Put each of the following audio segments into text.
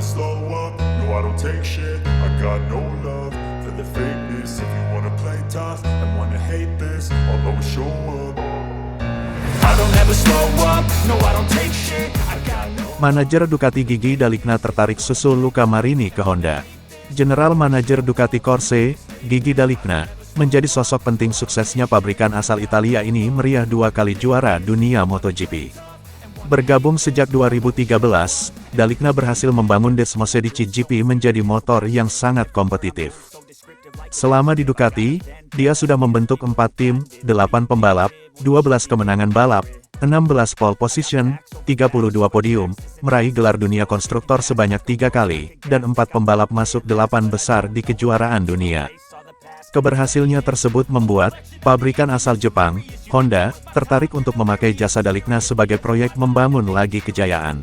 slow up, no I don't take shit. I got no love for the fakeness. If you wanna play tough and wanna hate this, I'll always show up. I don't ever slow up, no I don't take shit. I got no. Manajer Ducati Gigi D'Alicna tertarik susul Luca Marini ke Honda. General Manager Ducati Corse, Gigi D'Alicna, menjadi sosok penting suksesnya pabrikan asal Italia ini meriah 2 kali juara dunia MotoGP. Bergabung sejak 2013, D'Alicna berhasil membangun Desmosedici GP menjadi motor yang sangat kompetitif. Selama di Ducati, dia sudah membentuk 4 tim, 8 pembalap, 12 kemenangan balap, 16 pole position, 32 podium, meraih gelar dunia konstruktor sebanyak 3 kali, dan 4 pembalap masuk 8 besar di kejuaraan dunia. Keberhasilnya tersebut membuat pabrikan asal Jepang, Honda, tertarik untuk memakai jasa D'Alicna sebagai proyek membangun lagi kejayaan.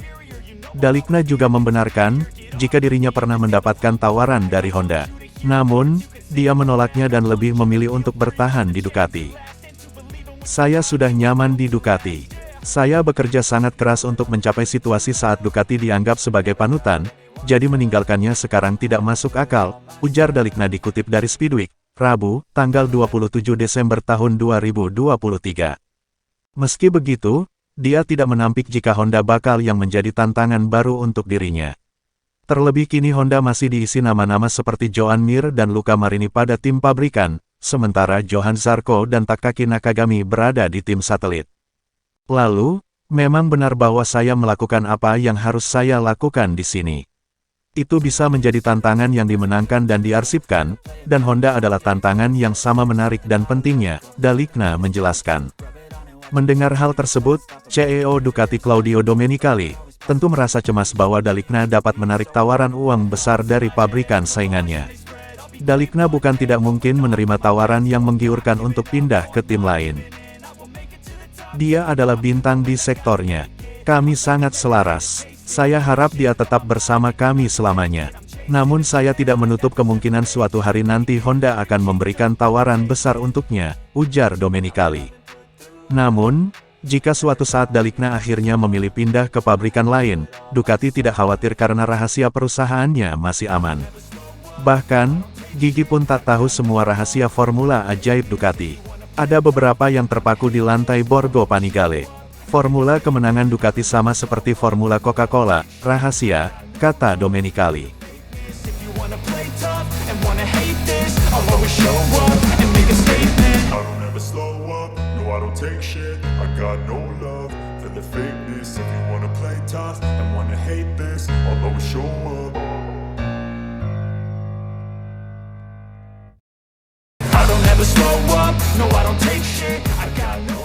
D'Alicna juga membenarkan jika dirinya pernah mendapatkan tawaran dari Honda. Namun, dia menolaknya dan lebih memilih untuk bertahan di Ducati. Saya sudah nyaman di Ducati. Saya bekerja sangat keras untuk mencapai situasi saat Ducati dianggap sebagai panutan, jadi meninggalkannya sekarang tidak masuk akal, ujar D'Alicna dikutip dari Speedweek, Rabu, tanggal 27 Desember tahun 2023. Meski begitu, dia tidak menampik jika Honda bakal yang menjadi tantangan baru untuk dirinya. Terlebih kini Honda masih diisi nama-nama seperti Joan Mir dan Luca Marini pada tim pabrikan, sementara Johann Zarco dan Takaki Nakagami berada di tim satelit. Lalu, memang benar bahwa saya melakukan apa yang harus saya lakukan di sini. Itu bisa menjadi tantangan yang dimenangkan dan diarsipkan, dan Honda adalah tantangan yang sama menarik dan pentingnya, D'Alicna menjelaskan. Mendengar hal tersebut, CEO Ducati Claudio Domenicali, tentu merasa cemas bahwa D'Alicna dapat menarik tawaran uang besar dari pabrikan saingannya. D'Alicna bukan tidak mungkin menerima tawaran yang menggiurkan untuk pindah ke tim lain. Dia adalah bintang di sektornya. Kami sangat selaras. Saya harap dia tetap bersama kami selamanya. Namun saya tidak menutup kemungkinan suatu hari nanti Honda akan memberikan tawaran besar untuknya, ujar Domenicali. Namun, jika suatu saat D'Alicna akhirnya memilih pindah ke pabrikan lain, Ducati tidak khawatir karena rahasia perusahaannya masih aman. Bahkan, Gigi pun tak tahu semua rahasia formula ajaib Ducati. Ada beberapa yang terpaku di lantai Borgo Panigale. Formula kemenangan Ducati sama seperti formula Coca-Cola, rahasia, kata Domenicali.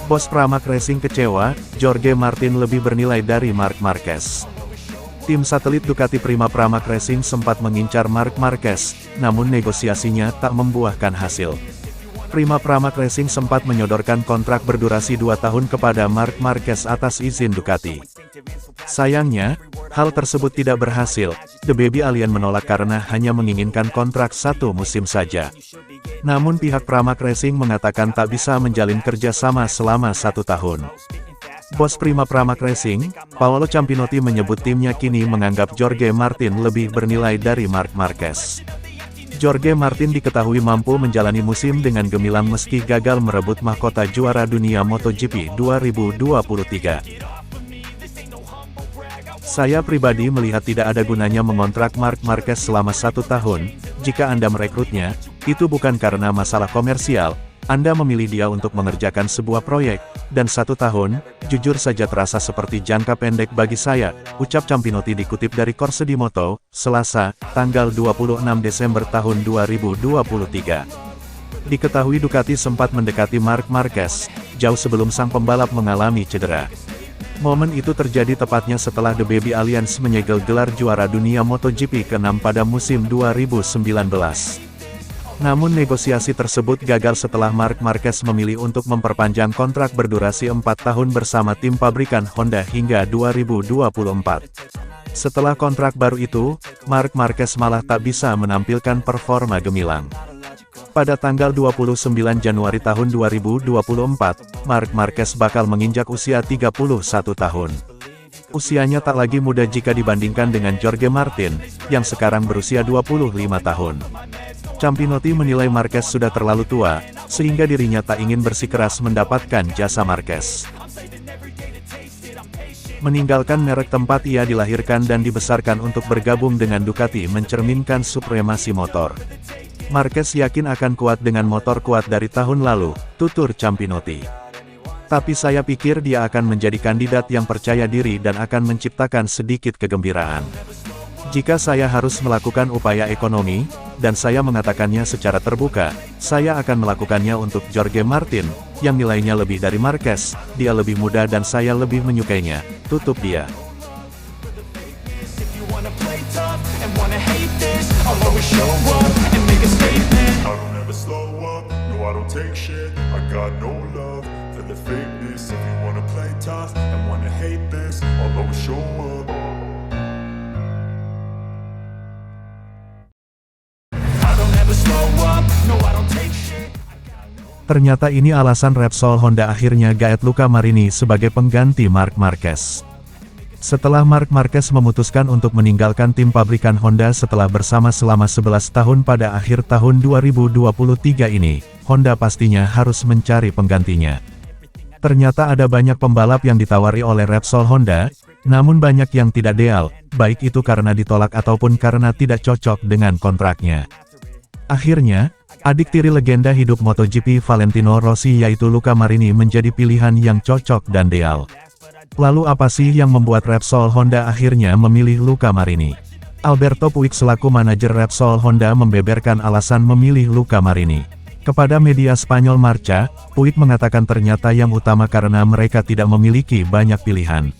Bos Pramac Racing kecewa, Jorge Martin lebih bernilai dari Marc Marquez. Tim satelit Ducati Prima Pramac Racing sempat mengincar Marc Marquez, namun negosiasinya tak membuahkan hasil. Prima Pramac Racing sempat menyodorkan kontrak berdurasi 2 tahun kepada Marc Marquez atas izin Ducati. Sayangnya, hal tersebut tidak berhasil. The Baby Alien menolak karena hanya menginginkan kontrak 1 musim saja. Namun pihak Pramac Racing mengatakan tak bisa menjalin kerjasama selama 1 tahun. Bos Prima Pramac Racing, Paolo Ciampinotti menyebut timnya kini menganggap Jorge Martin lebih bernilai dari Marc Marquez. Jorge Martin diketahui mampu menjalani musim dengan gemilang meski gagal merebut mahkota juara dunia MotoGP 2023. Saya pribadi melihat tidak ada gunanya mengontrak Marc Marquez selama 1 tahun, jika Anda merekrutnya, itu bukan karena masalah komersial, Anda memilih dia untuk mengerjakan sebuah proyek, dan 1 tahun, jujur saja terasa seperti jangka pendek bagi saya, ucap Ciampinotti dikutip dari Corse di Moto, Selasa, tanggal 26 Desember tahun 2023. Diketahui Ducati sempat mendekati Marc Marquez, jauh sebelum sang pembalap mengalami cedera. Momen itu terjadi tepatnya setelah The Baby Alliance menyegel gelar juara dunia MotoGP ke-6 pada musim 2019. Namun negosiasi tersebut gagal setelah Marc Marquez memilih untuk memperpanjang kontrak berdurasi 4 tahun bersama tim pabrikan Honda hingga 2024. Setelah kontrak baru itu, Marc Marquez malah tak bisa menampilkan performa gemilang. Pada tanggal 29 Januari tahun 2024, Marc Marquez bakal menginjak usia 31 tahun. Usianya tak lagi muda jika dibandingkan dengan Jorge Martin, yang sekarang berusia 25 tahun. Campinotti menilai Marquez sudah terlalu tua, sehingga dirinya tak ingin bersikeras mendapatkan jasa Marquez. Meninggalkan merek tempat ia dilahirkan dan dibesarkan untuk bergabung dengan Ducati mencerminkan supremasi motor. Marquez yakin akan kuat dengan motor kuat dari tahun lalu, tutur Campinotti. Tapi saya pikir dia akan menjadi kandidat yang percaya diri dan akan menciptakan sedikit kegembiraan. Jika saya harus melakukan upaya ekonomi, dan saya mengatakannya secara terbuka, saya akan melakukannya untuk Jorge Martin, yang nilainya lebih dari Marquez, dia lebih muda dan saya lebih menyukainya, tutup dia. Ternyata ini alasan Repsol Honda akhirnya gaet Luca Marini sebagai pengganti Marc Marquez. Setelah Marc Marquez memutuskan untuk meninggalkan tim pabrikan Honda setelah bersama selama 11 tahun pada akhir tahun 2023 ini, Honda pastinya harus mencari penggantinya. Ternyata ada banyak pembalap yang ditawari oleh Repsol Honda, namun banyak yang tidak deal, baik itu karena ditolak ataupun karena tidak cocok dengan kontraknya. Akhirnya, adik tiri legenda hidup MotoGP Valentino Rossi yaitu Luca Marini menjadi pilihan yang cocok dan ideal. Lalu apa sih yang membuat Repsol Honda akhirnya memilih Luca Marini? Alberto Puig selaku manajer Repsol Honda membeberkan alasan memilih Luca Marini. Kepada media Spanyol Marca, Puig mengatakan ternyata yang utama karena mereka tidak memiliki banyak pilihan.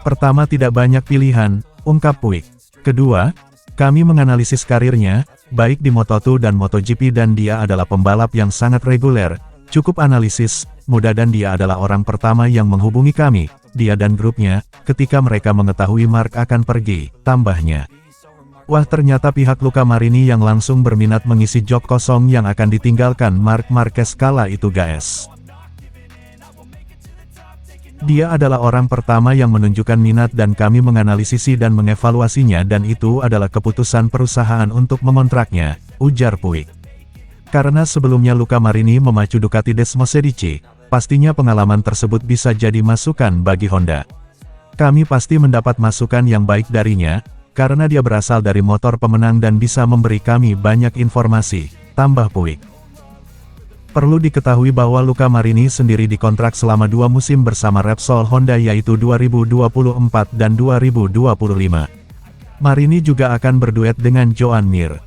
Pertama, tidak banyak pilihan, ungkap Puig. Kedua, kami menganalisis karirnya, baik di Moto2 dan MotoGP dan dia adalah pembalap yang sangat reguler, cukup analisis, muda dan dia adalah orang pertama yang menghubungi kami, dia dan grupnya, ketika mereka mengetahui Marc akan pergi, tambahnya. Wah, ternyata pihak Luca Marini yang langsung berminat mengisi jok kosong yang akan ditinggalkan Marc Marquez kala itu guys. Dia adalah orang pertama yang menunjukkan minat dan kami menganalisisi dan mengevaluasinya dan itu adalah keputusan perusahaan untuk mengontraknya, ujar Puig. Karena sebelumnya Luca Marini memacu Ducati Desmosedici, pastinya pengalaman tersebut bisa jadi masukan bagi Honda. Kami pasti mendapat masukan yang baik darinya, karena dia berasal dari motor pemenang dan bisa memberi kami banyak informasi, tambah Puig. Perlu diketahui bahwa Luca Marini sendiri dikontrak selama 2 musim bersama Repsol Honda yaitu 2024 dan 2025. Marini juga akan berduet dengan Joan Mir.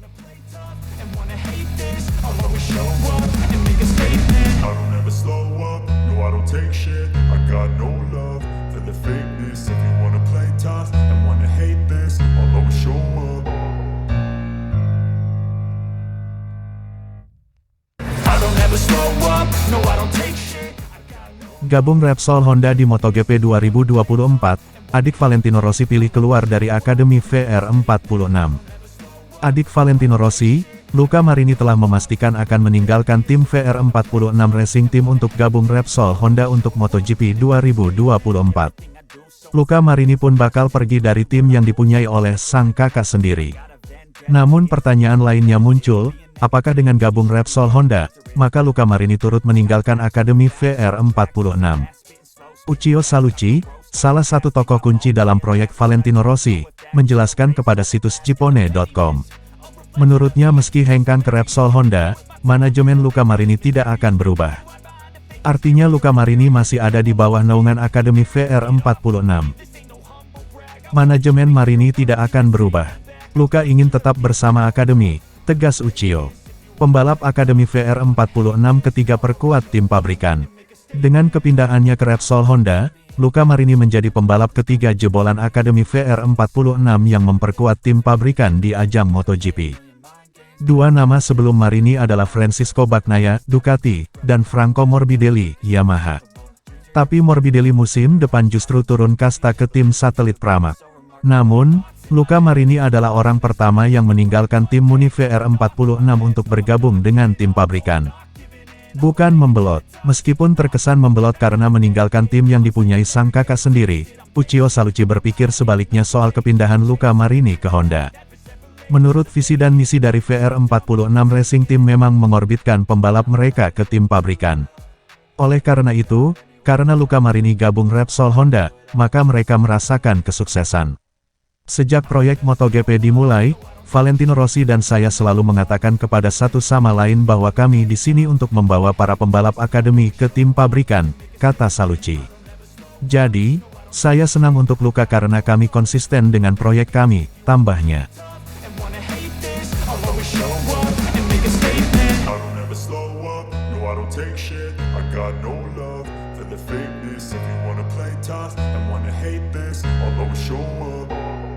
Gabung Repsol Honda di MotoGP 2024, adik Valentino Rossi pilih keluar dari Akademi VR46. Adik Valentino Rossi, Luca Marini telah memastikan akan meninggalkan tim VR46 Racing Team untuk gabung Repsol Honda untuk MotoGP 2024. Luca Marini pun bakal pergi dari tim yang dipunyai oleh sang kakak sendiri. Namun pertanyaan lainnya muncul, apakah dengan gabung Repsol Honda, maka Luca Marini turut meninggalkan Akademi VR46? Uccio Salucci, salah satu tokoh kunci dalam proyek Valentino Rossi, menjelaskan kepada situs Cipone.com. Menurutnya meski hengkang ke Repsol Honda, manajemen Luca Marini tidak akan berubah. Artinya Luca Marini masih ada di bawah naungan Akademi VR46. Manajemen Marini tidak akan berubah. Luca ingin tetap bersama Akademi, tegas Uccio. Pembalap Akademi VR46 ketiga perkuat tim pabrikan. Dengan kepindahannya ke Repsol Honda, Luca Marini menjadi pembalap ketiga jebolan Akademi VR46 yang memperkuat tim pabrikan di ajang MotoGP. Dua nama sebelum Marini adalah Francisco Bagnaia, Ducati, dan Franco Morbidelli, Yamaha. Tapi Morbidelli musim depan justru turun kasta ke tim satelit Pramac. Namun, Luca Marini adalah orang pertama yang meninggalkan tim Muni VR46 untuk bergabung dengan tim pabrikan. Bukan membelot. Meskipun terkesan membelot karena meninggalkan tim yang dipunyai sang kakak sendiri, Uchiho Saluchi berpikir sebaliknya soal kepindahan Luca Marini ke Honda. Menurut visi dan misi dari VR46 Racing Team memang mengorbitkan pembalap mereka ke tim pabrikan. Oleh karena itu, karena Luca Marini gabung Repsol Honda, maka mereka merasakan kesuksesan. Sejak proyek MotoGP dimulai, Valentino Rossi dan saya selalu mengatakan kepada satu sama lain bahwa kami di sini untuk membawa para pembalap akademi ke tim pabrikan, kata Saluchi. Jadi, saya senang untuk Luca karena kami konsisten dengan proyek kami, tambahnya. I don't ever slow up, no I don't take shit. I got no love for the fakeness. If you wanna play tough and wanna hate this, I'll always show up.